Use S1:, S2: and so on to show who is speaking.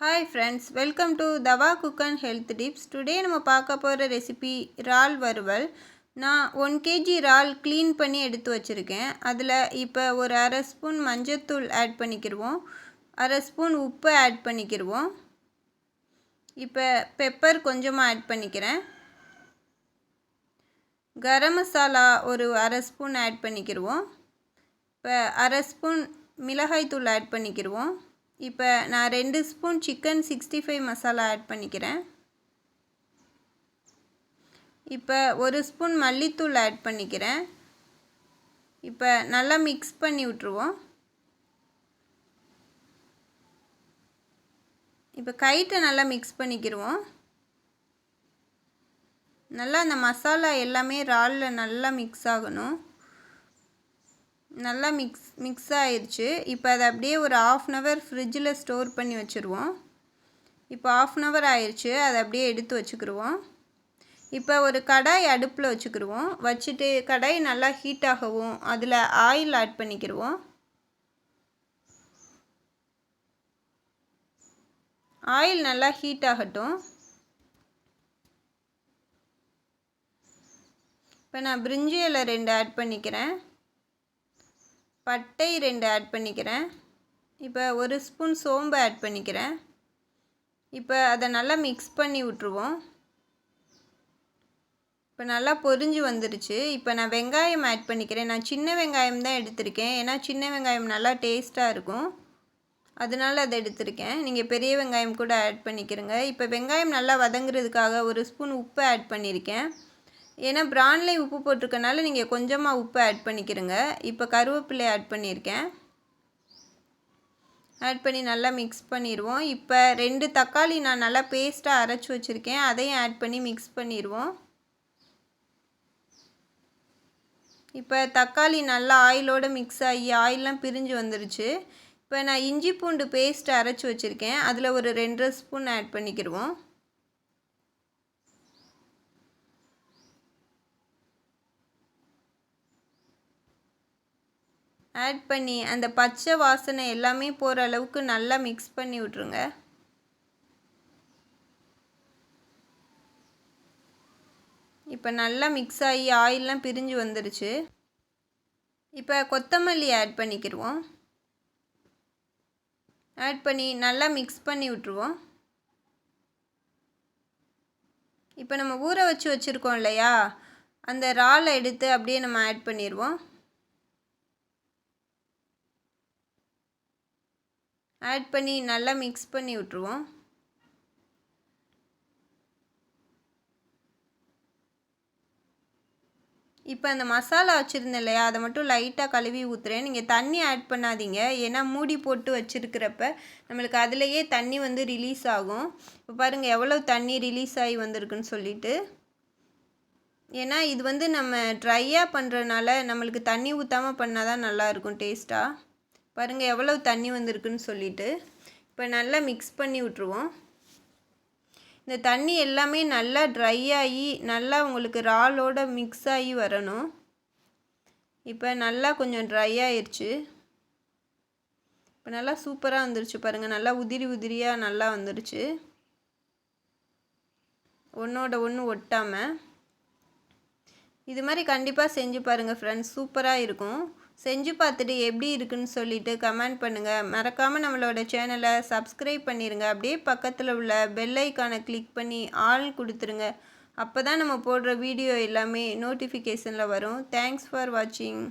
S1: Hi friends, welcome to thavacookandhealthtips. Today நம்ம பார்க்க போகிற ரெசிபி இறால் வறுவல். நான் 1 kg இறால் க்ளீன் பண்ணி எடுத்து வச்சுருக்கேன். அதில் இப்போ ஒரு அரை ஸ்பூன் மஞ்சத்தூள் ஆட் பண்ணிக்கிடுவோம், அரை ஸ்பூன் உப்பு ஆட் பண்ணிக்கிடுவோம். இப்போ பெப்பர் கொஞ்சமாக ஆட் பண்ணிக்கிறேன். கரம் மசாலா ஒரு அரை ஸ்பூன் ஆட் பண்ணிக்கிடுவோம். இப்போ அரை ஸ்பூன் மிளகாய்த்தூள் ஆட் பண்ணிக்கிடுவோம். இப்போ நான் 2 ஸ்பூன் சிக்கன் 65 மசாலா ஆட் பண்ணிக்கிறேன். இப்போ ஒரு ஸ்பூன் மல்லித்தூள் ஆட் பண்ணிக்கிறேன். இப்போ நல்லா மிக்ஸ் பண்ணி விட்டுருவோம். இப்போ கைட்டை நல்லா மிக்ஸ் பண்ணிக்கிடுவோம். நல்லா அந்த மசாலா எல்லாமே இறாலில் நல்லா மிக்ஸ் ஆகணும். நல்லா மிக்ஸ் ஆயிடுச்சு. இப்போ அதை அப்படியே ஒரு 1/2 hour ஃப்ரிட்ஜில் ஸ்டோர் பண்ணி வச்சுருவோம். இப்போ 1/2 hour ஆயிடுச்சு, அதை அப்படியே எடுத்து வச்சுக்கிடுவோம். இப்போ ஒரு கடாய் அடுப்பில் வச்சுக்கிடுவோம். வச்சுட்டு கடாய் நல்லா ஹீட் ஆகவும் அதில் ஆயில் ஆட் பண்ணிக்கிடுவோம். ஆயில் நல்லா ஹீட் ஆகட்டும். இப்போ நான் பிரிஞ்சி இலை 2 ஆட் பண்ணிக்கிறேன். பட்டை 2 ஆட் பண்ணிக்கிறேன். இப்போ ஒரு ஸ்பூன் சோம்பு ஆட் பண்ணிக்கிறேன். இப்போ அதை நல்லா மிக்ஸ் பண்ணி விட்டுருவோம். இப்போ நல்லா பொரிஞ்சு வந்துருச்சு. இப்போ நான் வெங்காயம் ஆட் பண்ணிக்கிறேன். நான் சின்ன வெங்காயம் தான் எடுத்திருக்கேன், ஏன்னா சின்ன வெங்காயம் நல்லா டேஸ்ட்டாக இருக்கும், அதனால அதை எடுத்திருக்கேன். நீங்கள் பெரிய வெங்காயம் கூட ஆட் பண்ணிக்கிறங்க. இப்போ வெங்காயம் நல்லா வதங்குறதுக்காக ஒரு ஸ்பூன் உப்பு ஆட் பண்ணியிருக்கேன். ஏன்னா பிரான்லேயும் உப்பு போட்டிருக்கனால நீங்கள் கொஞ்சமாக உப்பு ஆட் பண்ணிக்கிறங்க. இப்போ கருவேப்பிலை ஆட் பண்ணியிருக்கேன். ஆட் பண்ணி நல்லா மிக்ஸ் பண்ணிடுவோம். இப்போ 2 தக்காளி நான் நல்லா பேஸ்ட்டாக அரைச்சி வச்சுருக்கேன், அதையும் ஆட் பண்ணி மிக்ஸ் பண்ணிடுவோம். இப்போ தக்காளி நல்லா ஆயிலோடு மிக்ஸ் ஆகி ஆயிலெலாம் பிரிஞ்சு வந்துருச்சு. இப்போ நான் இஞ்சி பூண்டு பேஸ்ட் அரைச்சி வச்சுருக்கேன், அதில் ஒரு 2.5 ஸ்பூன் ஆட் பண்ணிக்கிடுவோம். ஆட் பண்ணி அந்த பச்சை வாசனை எல்லாமே போகிற அளவுக்கு நல்லா மிக்ஸ் பண்ணி விட்ருங்க. இப்போ நல்லா மிக்ஸ் ஆகி ஆயிலெலாம் பிரிஞ்சு வந்துருச்சு. இப்போ கொத்தமல்லி ஆட் பண்ணிக்கிடுவோம். ஆட் பண்ணி நல்லா மிக்ஸ் பண்ணி விட்ருவோம். இப்போ நம்ம ஊற வச்சுருக்கோம் இல்லையா, அந்த இறாலை எடுத்து அப்படியே நம்ம ஆட் பண்ணிடுவோம். ஆட் பண்ணி நல்லா மிக்ஸ் பண்ணி விட்ருவோம். இப்போ அந்த மசாலா வச்சுருந்தேன் இல்லையா, அதை மட்டும் லைட்டாக கழுவி ஊற்றுறேன். நீங்கள் தண்ணி ஆட் பண்ணாதீங்க, ஏன்னா மூடி போட்டு வச்சுருக்கிறப்ப நம்மளுக்கு அதிலையே தண்ணி வந்து ரிலீஸ் ஆகும். இப்போ பாருங்கள் எவ்வளோ தண்ணி ரிலீஸ் ஆகி வந்திருக்குன்னு சொல்லிட்டு. ஏன்னா இது வந்து நம்ம ட்ரையாக பண்ணுறதுனால நம்மளுக்கு தண்ணி ஊற்றாமல் பண்ணால் தான் நல்லாயிருக்கும் டேஸ்ட்டாக. பாருங்கள் எவ்வளோ தண்ணி வந்திருக்குன்னு சொல்லிட்டு. இப்போ நல்லா மிக்ஸ் பண்ணி விட்ருவோம். இந்த தண்ணி எல்லாமே நல்லா ட்ரை ஆகி நல்லா உங்களுக்கு இறாலோட மிக்ஸ் ஆகி வரணும். இப்போ நல்லா கொஞ்சம் ட்ரை ஆயிடுச்சு. இப்போ நல்லா சூப்பராக வந்துருச்சு பாருங்கள், நல்லா உதிரி உதிரியாக நல்லா வந்துருச்சு, ஒன்றோட ஒன்று ஒட்டாமல். இது மாதிரி கண்டிப்பாக செஞ்சு பாருங்கள் ஃப்ரெண்ட்ஸ், சூப்பராக இருக்கும். செஞ்சு பார்த்துட்டு எப்படி இருக்குன்னு சொல்லிவிட்டு கமெண்ட் பண்ணுங்கள். மறக்காமல் நம்மளோட சேனலை சப்ஸ்கிரைப் பண்ணிடுங்க. அப்படியே பக்கத்தில் உள்ள பெல் ஐக்கானை கிளிக் பண்ணி ஆல் கொடுத்துருங்க. அப்போ தான் நம்ம போடுற வீடியோ எல்லாமே நோட்டிஃபிகேஷனில் வரும். தேங்க்ஸ் ஃபார் வாட்சிங்.